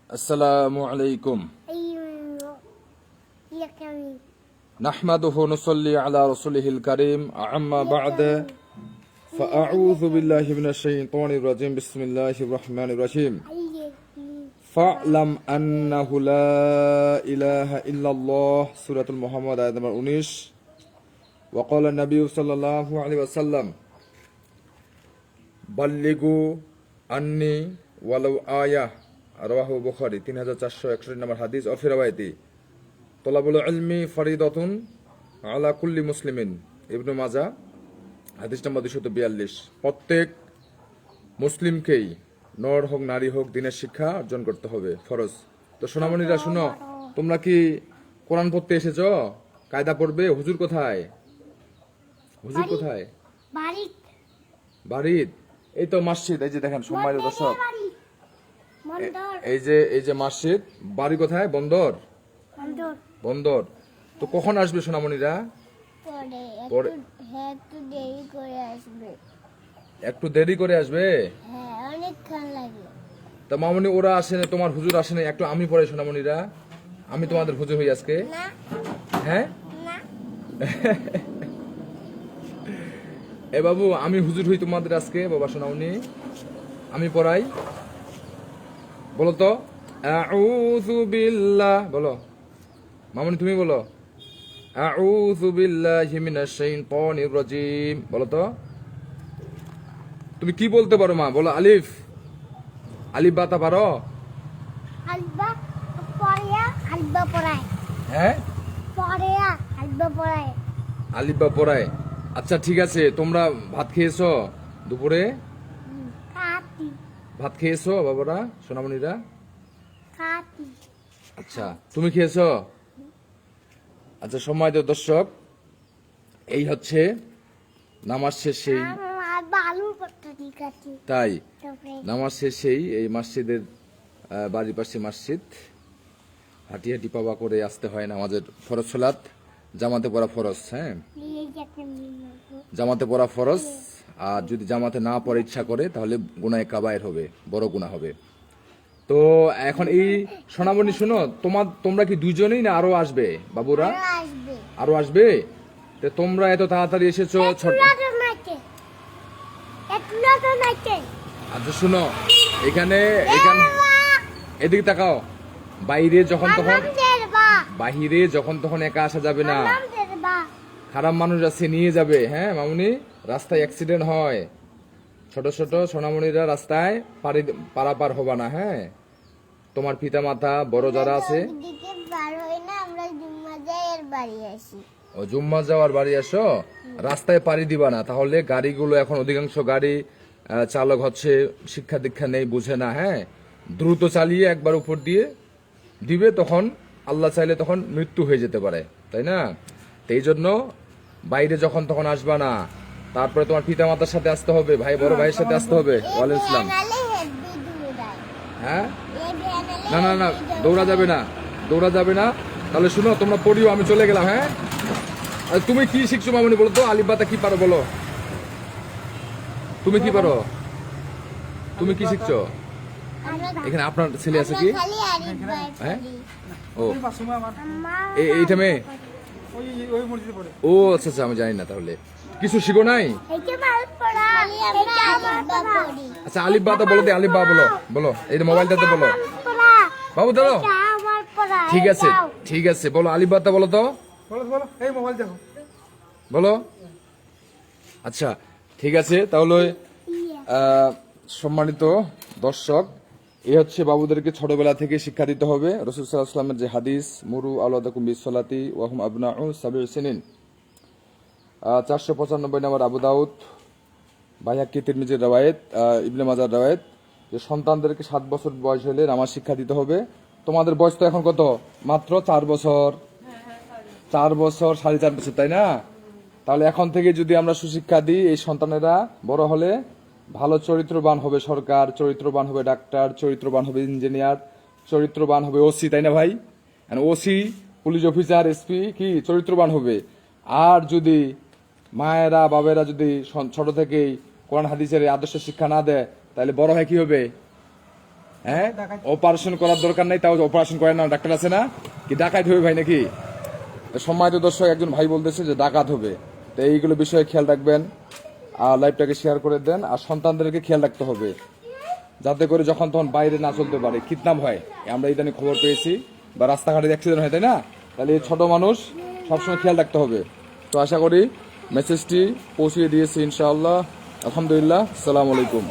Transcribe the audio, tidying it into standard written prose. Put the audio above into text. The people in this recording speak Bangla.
আসসালামু আলাইকুম। নাহমাদুহু নুসাল্লি আলা রাসূলিহিল কারীম, আম্মা বা'দা, ফাআউযু বিল্লাহি মিনাশ শাইতানির রাজীম। বিসমিল্লাহির রাহমানির রাহিম। ফা'লাম আন্নাহু লা ইলাহা ইল্লাল্লাহ, সূরাতুল মুহাম্মদ আয়াত নম্বর 19। ওয়া ক্বালা নবী সাল্লাল্লাহু আলাইহি ওয়াসাল্লাম, বাল্লিগু আন্নি ওয়ালাউ আয়াহ, রাওয়াহু বুখারী 3461 নম্বর হাদিস। ও ফি রাওয়ায়াতি তলাবুল ইলমি ফরিদাতুন আলা কুল্লি মুসলিমিন, ইবনে মাজাহ হাদিস নম্বর 242। প্রত্যেক মুসলিমকেই, নর হোক নারী হোক, দিনের শিক্ষা অর্জন করতে হবে, ফরজ। তো সোনামণিরা শুনো, তোমরা কি কোরআন পড়তে এসেছো? কায়দা পড়বে? হুজুর কোথায়? হুজুর কোথায়? বাড়িত। এই তো মসজিদ, এই যে দেখেন সম্মানিত দর্শক, এই যে মসজিদ। বাড়ি কোথায়? বন্দর। বন্দর। তো কখন আসবে সোনামণিরা? একটু দেরি করে আসবে। তা মামনি ওরা আসে না, তোমার হুজুর আসে না, একটু আমি পড়াই সোনামণিরা। আমি তোমাদের হুজুর হই আজকে। হ্যাঁ এ বাবু, আমি হুজুর হই তোমাদের আজকে। বাবা সোনামণি, আমি পড়াই। বলো তো, আউযু বিল্লাহ বলো। মামনি তুমি বলো, আউযু বিল্লাহি মিনাশ শাইতানির রাজীম বলো তো। তুমি কি বলতে পারো মা? বলো আলিফ। আলিফ বাতা পারো? আলবা পড়ায়া আলবা পড়ায়। হ্যাঁ, পড়ায়া আলবা পড়ায়। আলিফ বা পড়ায়। আচ্ছা ঠিক আছে, তোমরা ভাত খেয়েছো দুপুরে? খাতি ভাত খেয়েছো বাবারা সোনামণিরা? খাতি। আচ্ছা, তুমি খেয়েছো? আচ্ছা সম্মানিত দর্শক, এই হচ্ছে নামাজ শেষেই, বালু পড়তে ঠিক আছে। তাই নামাজ শেষেই এই মসজিদের বাড়ির পাশে মসজিদ, হাঁটি হাঁটি পাবা করে আসতে হয় নামাজের ফরজ সালাত। জামাতে পড়া ফরজ। হ্যাঁ, জামাতে পড়া ফরজ। আর যদি জামাতে না পড়ে ইচ্ছা করে তাহলে গুনাহে কাবায়ের হবে, বড় গুনাহ হবে। তো এখন এই সোনামণি শুনো, তোমরা কি দুজনেই না আরো আসবে বাবুরা? আরো আসবে। তো তোমরা এত তাড়াতাড়ি এসেছো। আচ্ছা শুনো, এখানে এদিকে তাকাও। বাইরে যখন তখন একা আসা যাবে না। খারাপ মানুষ আছে, নিয়ে যাবে। হ্যাঁ মামুনি, রাস্তায় অ্যাক্সিডেন্ট হয়। ছোট ছোট সোনামণিরা রাস্তায় পারাপার হবা না। হ্যাঁ, তোমার পিতা মাতা বড় যারা আছে, ও জুম্মা যাওয়ার বাড়ি আসো, রাস্তায় পাড়ি দিবা না। তাহলে গাড়িগুলো, এখন অধিকাংশ গাড়ি চালক হচ্ছে শিক্ষা দীক্ষা নেই, বুঝে না। হ্যাঁ, দ্রুত চালিয়ে একবার উপর দিয়ে দিবে, তখন আল্লাহ চাইলে তখন মৃত্যু হয়ে যেতে পারে, তাই না? এই জন্য বাইরে যখন তখন আসবা না। তারপরে তোমার পিতা মাতার সাথে আসতে হবে, ভাই বড় ভাইয়ের সাথে আসতে হবে। ওয়ালাইকুম আসসালাম। হ্যাঁ, না না না, দৌড়া যাবে না, দৌড়া যাবে না। তাহলে শুনো, তোমরা পড়িও, আমি চলে গেলাম। হ্যাঁ, তুমি কি শিখছো মামনি বলো তো? আলিফ বাতা কি পারো বলো? তুমি কি পারো? তুমি কি শিখছো? এখানে আপনার ছেলে আছে কি? হ্যাঁ, ও এইটা মেয়ে। ও আচ্ছা আচ্ছা, আমি জানি না। তাহলে কিছু শিখো নাই? আচ্ছা আলিফ বাতা বলো দে, আলিফ বা বলো, বলো। এই মোবাইলটাতে বলো বাবু, দাও। ঠিক আছে ঠিক আছে, বলো আলিফ বাতা বলো তো, বলো। আচ্ছা ঠিক আছে, তাহলে সম্মানিত দর্শক, এ হচ্ছে বাবুদেরকে ছোটবেলা থেকে শিক্ষা দিতে হবে। রাসূল সাল্লাল্লাহু আলাইহি ওয়াসাল্লামের যে হাদিস, মুরু আওলাদাকুম বিসসালাতি ওয়া হুম আবনাউ সাবঈ সিনিন, 495 নম্বর, আবু দাউদ, বাইহাক্কি, তিরমিজির রওয়ায়েত, ইবনে মাজাহর রওয়ায়েত, যে সন্তানদেরকে 7 বছর বয়স হলে নামাজ শিক্ষা দিতে হবে। তোমাদের বয়স তো এখন কত? মাত্র 4 বছর, 4 বছর, 4.5 বছর, তাই না? তাহলে এখন থেকে যদি আমরা সুশিক্ষা দিই, এই সন্তানেরা বড় হলে ভালো চরিত্রবান হবে, সরকার চরিত্রবান হবে, ডাক্তার চরিত্রবান হবে, ইঞ্জিনিয়ার চরিত্রবান হবে, ওসি, তাই না ভাই? ওসি, পুলিশ অফিসার, এসপি কি চরিত্রবান হবে। আর যদি মায়েরা বাবেরা যদি ছোট থেকেই কোরআন হাদিসের আদর্শ শিক্ষা না দেয়, তাহলে বড় হয় কি হবে? হ্যাঁ অপারেশন করার দরকার নাই, তাও অপারেশন করে না, ডাক্তার আছে না, কি ডাকাত হবে ভাই নাকি? তো সম্মানিত দর্শক, একজন ভাই বলতেছে যে ডাকাত হবে, তো এইগুলো বিষয়ে খেয়াল রাখবেন, আর লাইভটাকে শেয়ার করে দেন। আর সন্তানদেরকে খেয়াল রাখতে হবে যাতে করে যখন তখন বাইরে না চলতে পারে, কিডন্যাপ হয়, আমরা ইদানিং খবর পেয়েছি, বা রাস্তাঘাটে অ্যাক্সিডেন্ট হয়, তাই না? তাহলে এই ছোট মানুষ সবসময় খেয়াল রাখতে হবে। তো আশা করি মেসেজটি পৌঁছিয়ে দিয়েছি ইনশাআল্লাহ। আলহামদুলিল্লাহ, আসসালামু আলাইকুম।